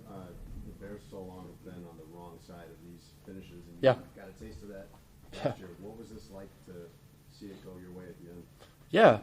the Bears so long have been on the wrong side of these finishes, and Yeah. you got a taste of that last year. What was this like to see it go your way at the end? Yeah,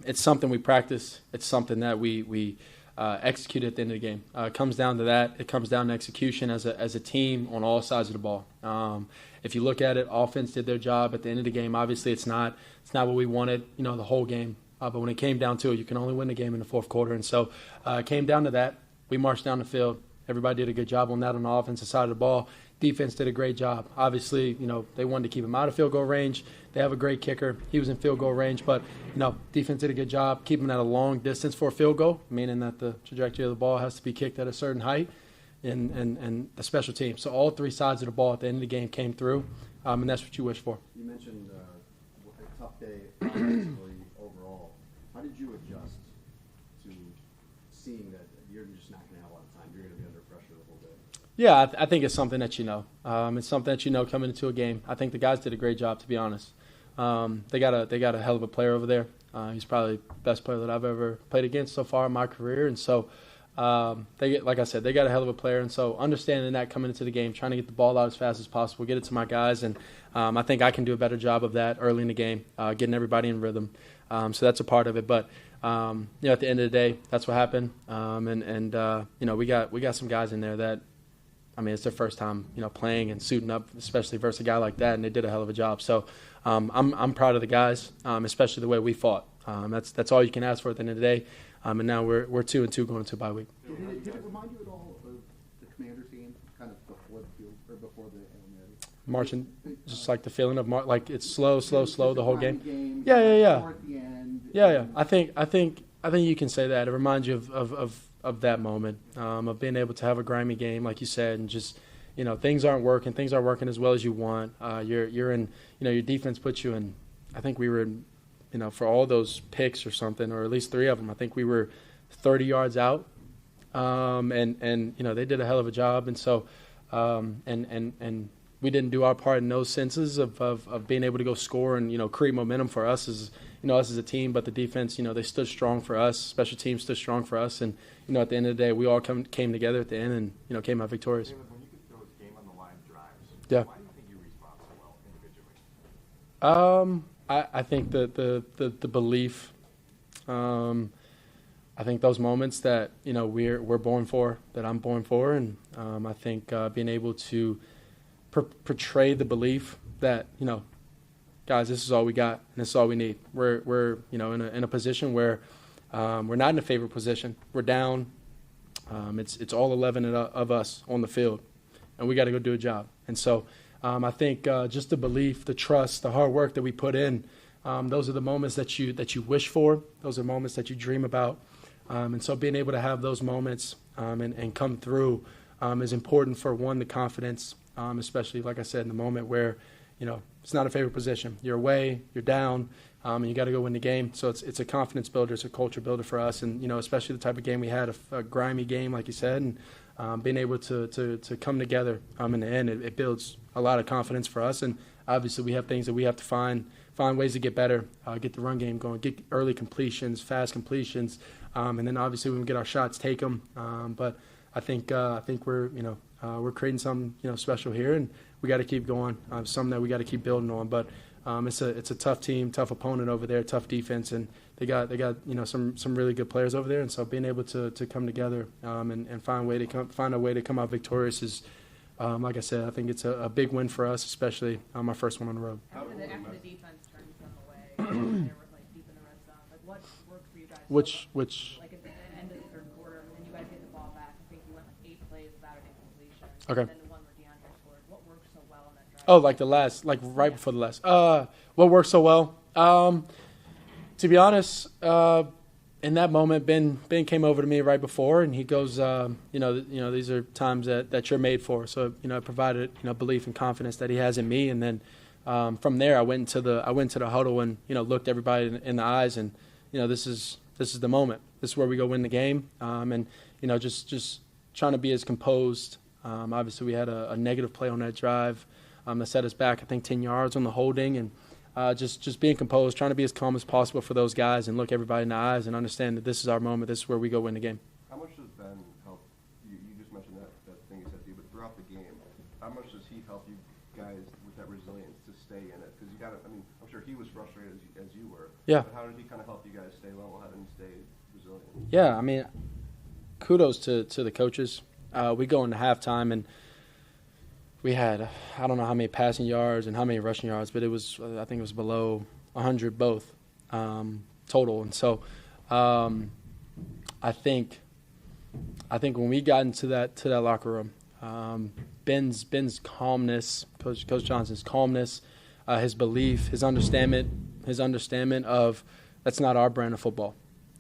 it's something we practice. It's something that we execute at the end of the game. It comes down to that. It comes down to execution as a team on all sides of the ball. If you look at it, offense did their job at the end of the game. Obviously, it's not what we wanted, the whole game. But when it came down to it, you can only win the game in the fourth quarter. And so it came down to that. We marched down the field. Everybody did a good job on that on the offensive side of the ball. Defense did a great job. Obviously, they wanted to keep him out of field goal range. They have a great kicker. He was in field goal range. But, defense did a good job keeping him at a long distance for a field goal, meaning that the trajectory of the ball has to be kicked at a certain height, and the special team. So all three sides of the ball at the end of the game came through, and that's what you wish for. You mentioned a tough day offensively overall. How did you adjust to seeing that you're just not going to have a lot of time? You're going to be under pressure the whole day. Yeah, I think it's something that you know. It's something that you know coming into a game. I think the guys did a great job, to be honest. They got a hell of a player over there. He's probably the best player that I've ever played against so far in my career, and so like I said, they got a hell of a player. And so understanding that coming into the game, trying to get the ball out as fast as possible, get it to my guys, and I think I can do a better job of that early in the game, getting everybody in rhythm. So that's a part of it, but. At the end of the day, that's what happened, we got some guys in there that, it's their first time, playing and suiting up, especially versus a guy like that, and they did a hell of a job. So I'm proud of the guys, especially the way we fought. That's all you can ask for at the end of the day. And now we're 2-2 going into a bye week. Did it remind you at all of the Commanders game, kind of before the field or before the Hail Mary? Marching, just like the feeling of like it's slow the whole game. Yeah. Yeah. I think you can say that. It reminds you of that moment, of being able to have a grimy game, like you said, and just things aren't working as well as you want. You're in, your defense puts you in. I think we were in, for all those picks or something, or at least 3 of them. I think we were 30 yards out, and they did a hell of a job, and so and we didn't do our part in those senses of being able to go score and create momentum for us as us as a team. But the defense, they stood strong for us. Special teams stood strong for us, and at the end of the day, we all came together at the end and came out victorious. David, when you get those game on the line drives, yeah. Why do you think you respond so well individually? I think the belief. I think those moments that we're born for, that I'm born for, and I think being able to portray the belief that guys, this is all we got and this is all we need. We're in a position where we're not in a favorite position. We're down. It's all 11 of us on the field, and we got to go do a job. And so I think just the belief, the trust, the hard work that we put in, those are the moments that you wish for. Those are moments that you dream about. And so being able to have those moments and come through is important for, one, the confidence, especially, like I said, in the moment where, it's not a favorite position. You're away, you're down, and you got to go win the game. So it's a confidence builder, it's a culture builder for us, and, especially the type of game we had, a grimy game, like you said, and being able to come together in the end, it builds a lot of confidence for us. And obviously we have things that we have to find ways to get better, get the run game going, get early completions, fast completions, and then obviously when we get our shots, take them. But I think we're creating something special here, and we got to keep going. Something that we got to keep building on. But it's a tough team, tough opponent over there, tough defense, and they got some really good players over there. And so being able to come together and find a way to come out victorious is, like I said, I think it's a big win for us, especially my first one on the road. After the defense turned them away, they were deep in the red zone. What worked for you guys? Which at the end of the third quarter, and you guys get the ball back. I think you went 8 plays without an incompletion. Okay. And then the one where DeAndre scored. What worked so well on that drive? Oh, like the last, right before the last. What worked so well? To be honest, in that moment, Ben came over to me right before, and he goes, these are times that you're made for. So it provided belief and confidence that he has in me, and then from there I went to the huddle and looked everybody in the eyes, and this is the moment. This is where we go win the game, and just trying to be as composed. Obviously, we had a negative play on that drive that set us back, I think, 10 yards on the holding, and just being composed, trying to be as calm as possible for those guys and look everybody in the eyes and understand that this is our moment. This is where we go win the game. How much does Ben help? You just mentioned how much does he help you guys with that resilience to stay in it? Because you got to, I mean, I'm sure he was frustrated as you were. Yeah. But how did he kind of help you guys stay level-headed and stay resilient? Yeah, I mean, kudos to the coaches. We go into halftime and we had, I don't know how many passing yards and how many rushing yards, but it was, I think it was below 100 both total. And so I think when we got into that locker room, Ben's calmness, Coach Johnson's calmness, his belief, his understanding of that's not our brand of football,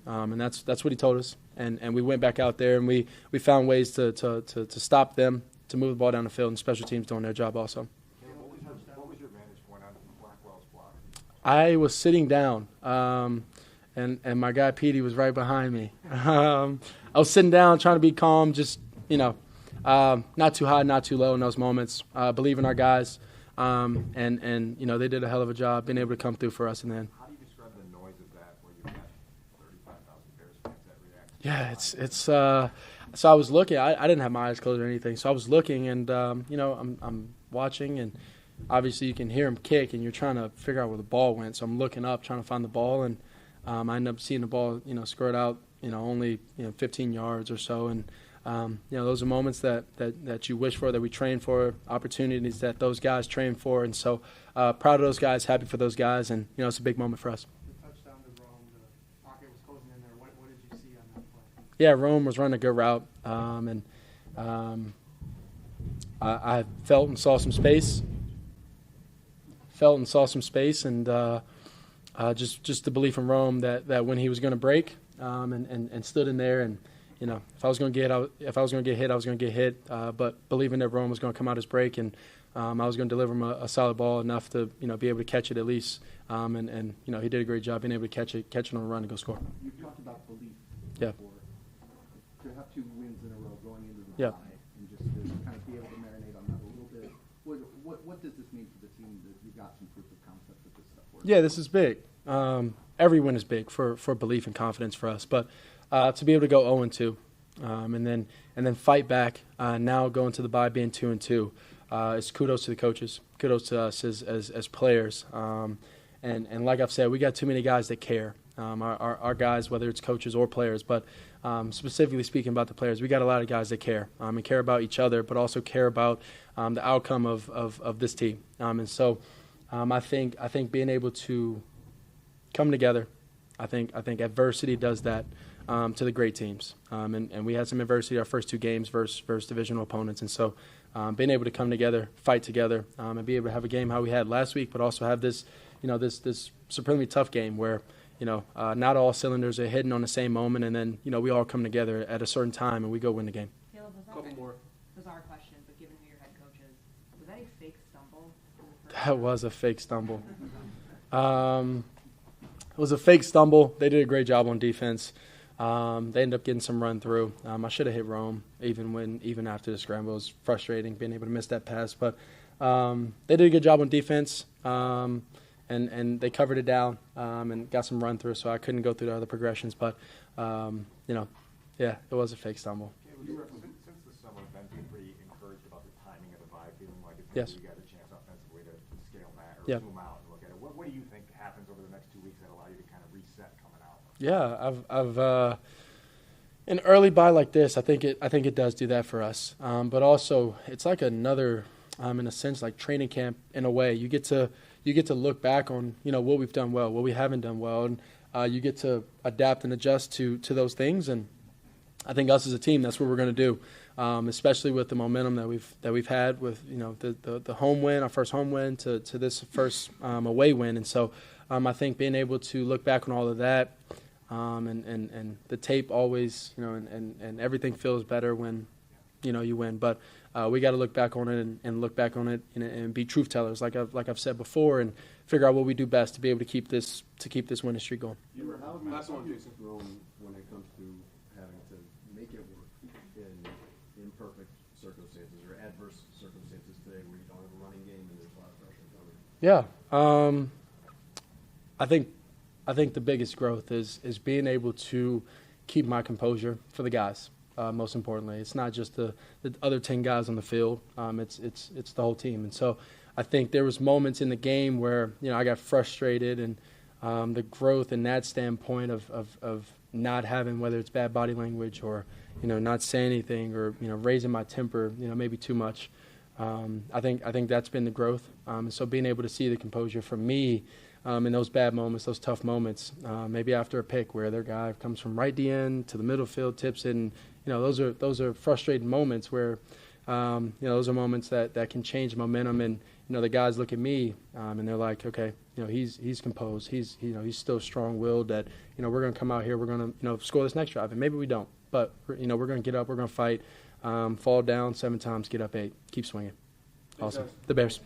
and that's what he told us. And we went back out there and we found ways to stop them, to move the ball down the field, and special teams doing their job also. What was your vantage point on Blackwell's block? I was sitting down, and my guy Petey was right behind me. I was sitting down, trying to be calm, just not too high, not too low in those moments. Believe in our guys, and they did a hell of a job being able to come through for us. And then, How do you describe the noise of that, where you've got 35,000 Bears fans that react? yeah, it's. So I was looking. I didn't have my eyes closed or anything. So I was looking, and I'm watching, and obviously you can hear him kick, and you're trying to figure out where the ball went. So I'm looking up, trying to find the ball, and I end up seeing the ball, squirt out, only 15 yards or so, and those are moments that you wish for, that we train for, opportunities that those guys train for, and so proud of those guys, happy for those guys, and it's a big moment for us. The touchdown to Rome, the pocket was closing in there. What did you see on that play? Yeah, Rome was running a good route, and I felt and saw some space. And just the belief in Rome that when he was going to break, and stood in there, and if I was going to get hit, I was going to get hit. But believing that Rome was going to come out his break, and I was going to deliver him a solid ball enough to be able to catch it at least. And he did a great job being able to catch it on a run and go score. You talked about belief. Yeah. Before. To have 2 wins in a row going into the Yeah. bye, and just to kind of be able to marinate on that a little bit. What does this mean for the team that you got some proof of concept with this stuff? Yeah, this is big. Every win is big for belief and confidence for us. But to be able to go 0-2, and then fight back, now going to the bye being 2-2, it's kudos to the coaches, kudos to us as players. And like I've said, we got too many guys that care. Our guys, whether it's coaches or players, but specifically speaking about the players, we got a lot of guys that care and care about each other, but also care about the outcome of this team. And so I think being able to come together, I think adversity does that to the great teams. And we had some adversity our first 2 games versus divisional opponents. And so being able to come together, fight together, and be able to have a game how we had last week, but also have this supremely tough game where not all cylinders are hitting on the same moment, and then we all come together at a certain time and we go win the game. Caleb, Couple more. bizarre question, but given who your head coach is, was that a fake stumble? That was a fake stumble. It was a fake stumble. They did a great job on defense. They ended up getting some run through. I should have hit Rome even after the scramble. It was frustrating being able to miss that pass, but they did a good job on defense. And they covered it down and got some run through, so I couldn't go through the other progressions. But it was a fake stumble. Since the summer, Ben's been pretty encouraged about the timing of the bye, feeling like it's Yes. you got a chance offensively to scale that or Yeah. zoom out and look at it. What do you think happens over the next 2 weeks that allow you to kind of reset coming out? Yeah, I've an early bye like this, I think it does do that for us. But also, it's like another, in a sense, like training camp in a way. You get to look back on what we've done well, what we haven't done well, and you get to adapt and adjust to those things. And I think us as a team, that's what we're going to do, especially with the momentum that we've had with the home win, our first home win, to this first away win. And so I think being able to look back on all of that, and the tape always, and everything feels better when you win. But we got to look back on it and look back on it and be truth tellers, like I've said before, and figure out what we do best to be able to keep this winning streak going. Last one, Jason. Grown when it comes to having to make it work in imperfect circumstances or adverse circumstances today, where you don't have a running game and there's a lot of pressure coming. Yeah, I think the biggest growth is being able to keep my composure for the guys. most importantly. It's not just the other 10 guys on the field. It's the whole team. And so I think there was moments in the game where, I got frustrated, and the growth in that standpoint of not having, whether it's bad body language or, not saying anything or, raising my temper, maybe too much. I think that's been the growth. And so being able to see the composure from me in those bad moments, those tough moments, maybe after a pick where their guy comes from right the end to the middle field, tips it, and those are frustrating moments where those are moments that can change momentum. And the guys look at me and they're like, okay, he's composed, he's still strong-willed. That we're going to come out here, we're going to score this next drive, and maybe we don't, but we're going to get up, we're going to fight, fall down 7 times, get up 8, keep swinging. Awesome. The Bears.